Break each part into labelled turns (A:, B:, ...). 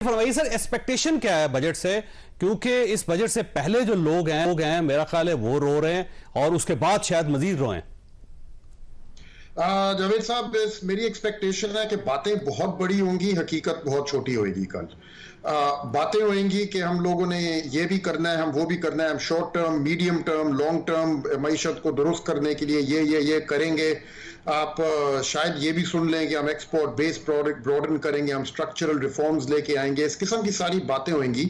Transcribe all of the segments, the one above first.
A: फरमाइए sir, expectation क्या है बजट से? क्योंकि इस बजट से पहले जो लोग हैं मेरा ख्याल है वो रो रहे हैं और उसके बाद शायद मजीद रोएं।
B: जावेद साहब, मेरी एक्सपेक्टेशन है कि बातें बहुत बड़ी होंगी, हकीकत बहुत छोटी होगी। कल बातें होंगी कि हम लोगों ने ये भी करना है, हम वो भी करना है, हम short term, medium term, long term मईशत को दुरुस्त करने के लिए ये करेंगे। आप शायद ये भी सुन लें कि हम एक्सपोर्ट बेस्ड प्रोडक्ट ब्रॉडन करेंगे, हम स्ट्रक्चरल रिफॉर्म्स लेके आएंगे। इस किस्म की सारी बातें होंगी।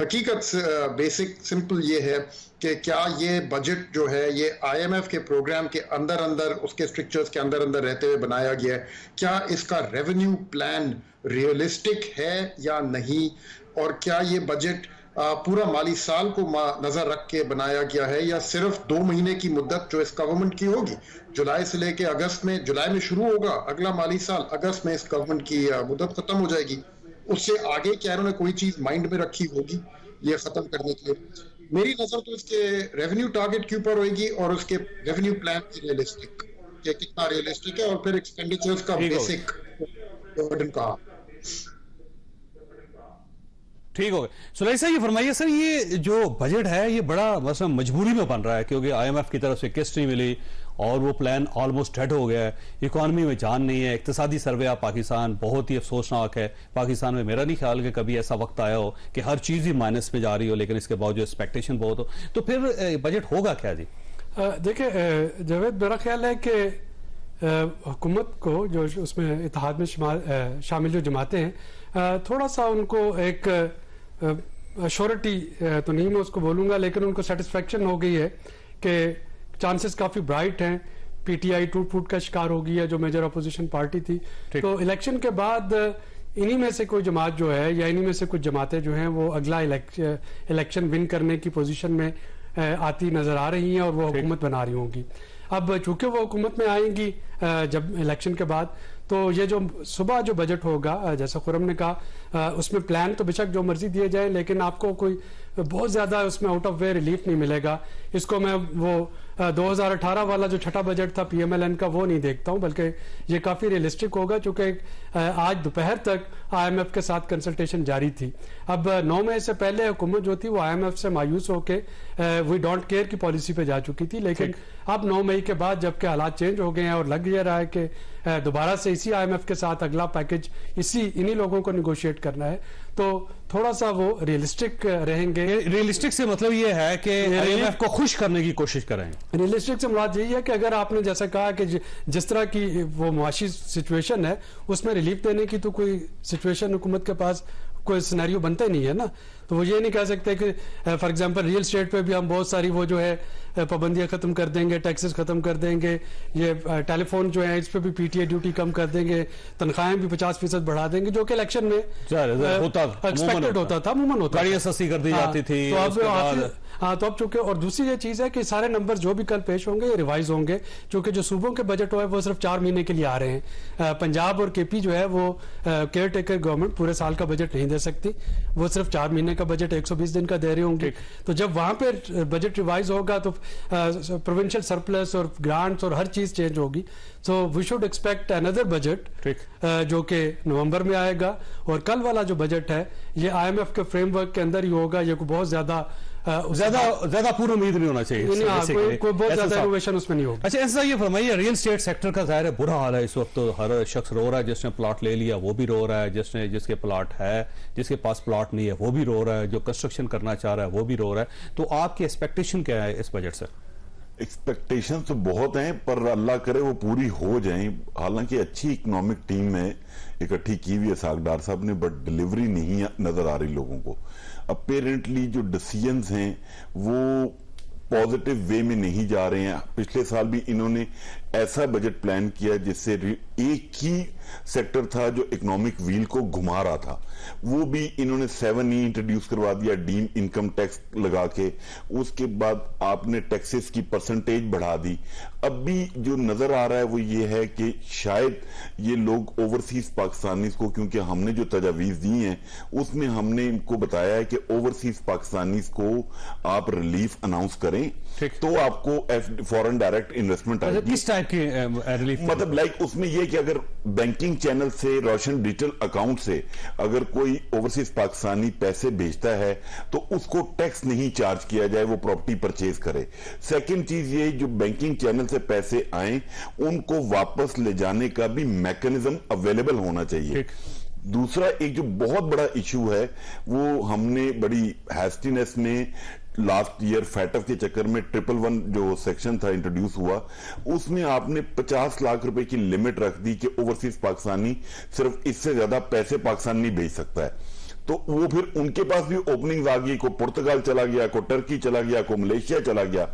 B: हकीकत बेसिक सिंपल ये है कि क्या ये बजट जो है ये IMF के प्रोग्राम के अंदर अंदर, उसके स्ट्रक्चर्स के अंदर अंदर रहते हुए बनाया गया है? क्या इसका रेवेन्यू प्लान रियलिस्टिक है या नहीं? और क्या ये बजट पूरा माली साल को नजर रख के बनाया गया है या सिर्फ 2 महीने की मुद्दत जो इस गवर्नमेंट की होगी, जुलाई से लेके अगस्त में, जुलाई में शुरू होगा अगला माली साल, अगस्त में इस गवर्नमेंट की मुद्दत खत्म हो जाएगी। उससे आगे क्या इन्होंने कोई चीज माइंड में रखी होगी ये खत्म करने के लिए? मेरी नजर तो इसके रेवेन्यू टारगेट के ऊपर होगी और उसके रेवेन्यू प्लान की रियलिस्टिक, कितना रियलिस्टिक है, और फिर एक्सपेंडिचर्स का बेसिक बर्डन का।
A: ठीक हो गया। सुलैमान साहब, ये फरमाइए सर, ये जो बजट है ये बड़ा मतलब मजबूरी में बन रहा है क्योंकि IMF की तरफ से किस्त नहीं मिली और वो प्लान ऑलमोस्ट डेड हो गया है। इकोनॉमी में जान नहीं है। इक्तिसादी सर्वे ऑफ पाकिस्तान बहुत ही अफसोसनाक है। पाकिस्तान में मेरा नहीं ख्याल कि कभी ऐसा वक्त आया हो कि हर चीज ही माइनस में जा रही हो, लेकिन इसके बावजूद एक्सपेक्टेशन बहुत हो। तो फिर बजट होगा क्या जी?
C: देखिए जावेद, मेरा ख्याल है कि हुकूमत को जो उसमें इत्तेहाद में शामिल जो जमातें हैं, थोड़ा सा उनको एक श्योरिटी तो नहीं मैं उसको बोलूंगा, लेकिन उनको सेटिस्फेक्शन हो गई है कि चांसेस काफी ब्राइट हैं। PTI टूट फूट का शिकार हो गई है जो मेजर अपोजिशन पार्टी थी। तो इलेक्शन के बाद इन्हीं में से कोई जमात जो है या इन्हीं में से कुछ जमातें जो हैं वो अगला इलेक्शन विन करने की पोजीशन में आती नजर आ रही हैं और वो हुकूमत बना रही होंगी। अब चूंकि वो हुकूमत में आएंगी जब इलेक्शन के बाद, तो ये जो सुबह जो बजट होगा, जैसा खुरम ने कहा, उसमें प्लान तो बेशक जो मर्जी दिए जाए, लेकिन आपको कोई बहुत ज्यादा उसमें आउट ऑफ वे रिलीफ नहीं मिलेगा। इसको मैं वो 2018 वाला जो छठा बजट था PMLN का वो नहीं देखता हूं, बल्कि ये काफी रियलिस्टिक होगा क्योंकि आज दोपहर तक IMF के साथ कंसल्टेशन जारी थी। अब 9 मई से पहले हुकूमत जो थी वो IMF से मायूस होके वी डोंट केयर की पॉलिसी पे जा चुकी थी, लेकिन अब 9 मई के बाद जबकि हालात चेंज हो गए हैं और लग ये रहा है कि दोबारा से इसी IMF के साथ अगला पैकेज इन्हीं लोगों को निगोशिएट करना है, तो थोड़ा सा वो रियलिस्टिक रहेंगे।
A: रियलिस्टिक से मतलब ये है कि IMF को खुश करने की कोशिश करें।
C: रियलिस्टिक से मुराद यही है कि अगर आपने जैसा कहा कि जिस तरह की वो मुआशी सिचुएशन है उसमें रिलीफ देने की तो कोई सिचुएशन हुकूमत के पास कोई सिनेरियो बनता ही नहीं है ना। तो वो ये नहीं कह सकते कि फॉर एग्जांपल रियल स्टेट पे भी हम बहुत सारी वो जो है पाबंदियां खत्म कर देंगे, टैक्सेस खत्म कर देंगे, ये टेलीफोन जो है इस पे भी PTI ड्यूटी कम कर देंगे, तनख्वाहें भी 50% बढ़ा देंगे, जो कि इलेक्शन में एक्सपेक्टेड होता था, अमूमन होता था,
A: सस्ती कर दी जाती थी।
C: तो अब चूंकि, और दूसरी ये चीज है कि सारे नंबर जो भी कल पेश होंगे ये रिवाइज होंगे, क्योंकि जो सूबों के बजट है वो सिर्फ 4 महीने के लिए आ रहे हैं। पंजाब और KP जो है वो केयर टेकर गवर्नमेंट पूरे साल का बजट नहीं दे सकती, वो सिर्फ 4 महीने का बजट 120 दिन का दे रहे होंगे। तो जब वहां पे बजट रिवाइज होगा तो प्रोविंशियल सरप्लस और ग्रांट्स और हर चीज चेंज होगी। So we should expect another budget जो कि नवंबर में आएगा। और कल वाला जो बजट है ये IMF के फ्रेमवर्क के अंदर ही होगा। ये कोई बहुत ज्यादा पूर्ण उम्मीद नहीं होना चाहिए, कोई बहुत ज्यादा इनोवेशन उसमें नहीं होगा।
A: अच्छा, ऐसा ये फरमाइए, रियल स्टेट सेक्टर का ज़ाहिर है बुरा हाल है इस वक्त। तो हर शख्स रो रहा है, जिसने प्लॉट ले लिया वो भी रो रहा है, जिसके प्लॉट है, जिसके पास प्लॉट नहीं है वो भी रो रहा है, जो कंस्ट्रक्शन करना चाह रहा है वो भी रो रहा है। तो आपकी एक्सपेक्टेशन क्या है इस बजट से?
D: एक्सपेक्टेशन तो बहुत हैं, पर अल्लाह करे वो पूरी हो जाएं। हालांकि अच्छी इकोनॉमिक टीम में इकट्ठी की हुई है सागडार साहब ने, बट डिलीवरी नहीं नजर आ रही लोगों को। अपेरेंटली जो डिसीजंस हैं वो पॉजिटिव वे में नहीं जा रहे हैं। पिछले साल भी इन्होंने ऐसा बजट प्लान किया जिससे एक ही सेक्टर था जो इकोनॉमिक व्हील को घुमा रहा था, वो भी इन्होंने 7E इंट्रोड्यूस करवा दिया, डीम इनकम टैक्स लगा के। उसके बाद आपने टैक्सेस की परसेंटेज बढ़ा दी। अब भी जो नजर आ रहा है वो ये है कि शायद ये लोग ओवरसीज पाकिस्तानीज को, क्योंकि हमने जो तजावीज दी हैं उसमें हमने इनको बताया है कि ओवरसीज पाकिस्तानीज को आप रिलीफ अनाउंस करें तो आपको फॉरेन डायरेक्ट इन्वेस्टमेंट आएगी।
A: किस टाइप टाइप की रिलीफ?
D: मतलब लाइक उसमें ये कि अगर बैंकिंग चैनल से, रोशन डिजिटल अकाउंट से अगर कोई ओवरसीज पाकिस्तानी पैसे भेजता है तो उसको टैक्स नहीं चार्ज किया जाए, वो प्रॉपर्टी परचेज करे। सेकंड चीज ये, जो बैंकिंग चैनल से पैसे आए उनको वापस ले जाने का भी मैकेनिज्म अवेलेबल होना चाहिए। दूसरा एक जो बहुत बड़ा इशू है वो हमने बड़ी हैस्टीनेस में लास्ट ईयर फैटफ के चक्कर में 111 जो सेक्शन था इंट्रोड्यूस हुआ, उसमें आपने 50 लाख रुपए की लिमिट रख दी कि ओवरसीज पाकिस्तानी सिर्फ इससे ज्यादा पैसे पाकिस्तान नहीं भेज सकता है। तो वो फिर उनके पास भी ओपनिंग्स आ गई, को पुर्तगाल चला गया, को टर्की चला गया, को मलेशिया चला गया।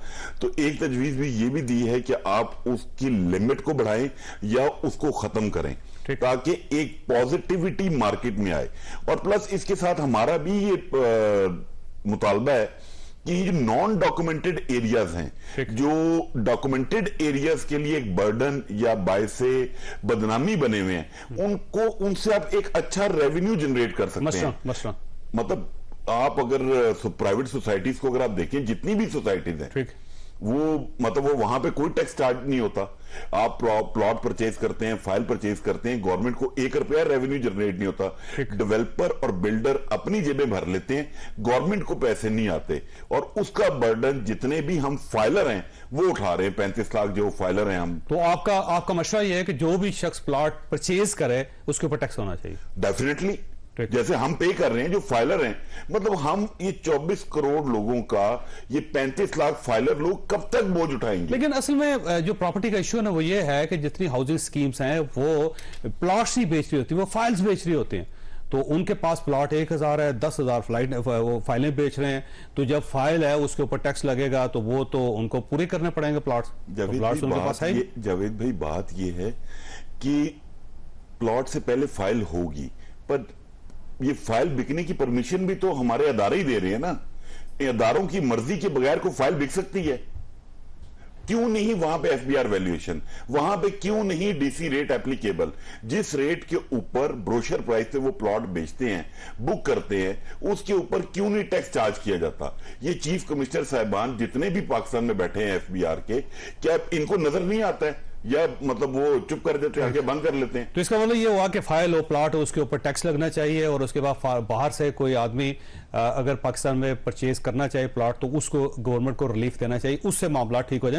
D: तो एक तजवीज भी ये भी दी है कि आप उसकी लिमिट को बढ़ाएं या उसको खत्म करें ताकि एक पॉजिटिविटी मार्केट में आए। और प्लस इसके साथ हमारा भी ये मुतालबा है कि जो नॉन डॉक्यूमेंटेड एरियाज हैं, जो डॉक्यूमेंटेड एरियाज के लिए एक बर्डन या बायसे बदनामी बने हुए हैं, उनको उनसे आप एक अच्छा रेवेन्यू जनरेट कर सकते हैं। मतलब आप अगर प्राइवेट सोसाइटीज को अगर आप देखें, जितनी भी सोसाइटीज हैं वो वहां पे कोई टैक्स चार्ज नहीं होता। आप प्लॉट परचेज करते हैं, फाइल परचेज करते हैं, गवर्नमेंट को 1 रुपया रेवेन्यू जनरेट नहीं होता। डेवलपर और बिल्डर अपनी जेबें भर लेते हैं, गवर्नमेंट को पैसे नहीं आते और उसका बर्डन जितने भी हम फाइलर हैं वो उठा रहे हैं। 35 लाख जो फाइलर हैं हम।
A: तो आपका मशवरा यह है कि जो भी शख्स प्लॉट परचेज करे उसके ऊपर टैक्स होना चाहिए?
D: डेफिनेटली, जैसे हम पे कर रहे हैं जो फाइलर हैं, मतलब हम ये 24 करोड़ लोगों का ये 35 लाख फाइलर लोग कब तक बोझ उठाएंगे?
A: लेकिन असल में जो प्रॉपर्टी का इश्यू है ना वो ये है कि जितनी हाउसिंग स्कीम्स हैं वो प्लॉट्स ही बेच रही होती है, वो फाइल्स बेच रही होती हैं। तो उनके पास प्लॉट 1000 है, 10,000 फाइलें बेच रहे हैं। तो जब फाइल है उसके ऊपर टैक्स लगेगा तो वो तो उनको पूरे करने पड़ेंगे प्लॉट्स।
D: जावेद भाई बात ये है कि प्लॉट से पहले फाइल होगी, पर ये फाइल बिकने की परमिशन भी तो हमारे अदारे ही दे रहे हैं ना। अदारों की मर्जी के बगैर को फाइल बिक सकती है? क्यों नहीं वहां पे एफबीआर वैल्यूएशन, वहां पे क्यों नहीं डीसी रेट एप्लीकेबल? जिस रेट के ऊपर ब्रोशर प्राइस पे वो प्लॉट बेचते हैं, बुक करते हैं, उसके ऊपर क्यों नहीं टैक्स चार्ज किया जाता? ये चीफ कमिश्नर साहिबान जितने भी पाकिस्तान में बैठे हैं एफबीआर के, क्या इनको नजर नहीं आता है या मतलब वो चुप कर देते हैं, आगे बंद कर लेते हैं?
A: तो इसका मतलब ये हुआ कि फाइल हो, प्लॉट हो, उसके ऊपर टैक्स लगना चाहिए और उसके बाद बाहर से कोई आदमी अगर पाकिस्तान में परचेज करना चाहिए प्लॉट तो उसको गवर्नमेंट को रिलीफ देना चाहिए, उससे मामला ठीक हो जाए।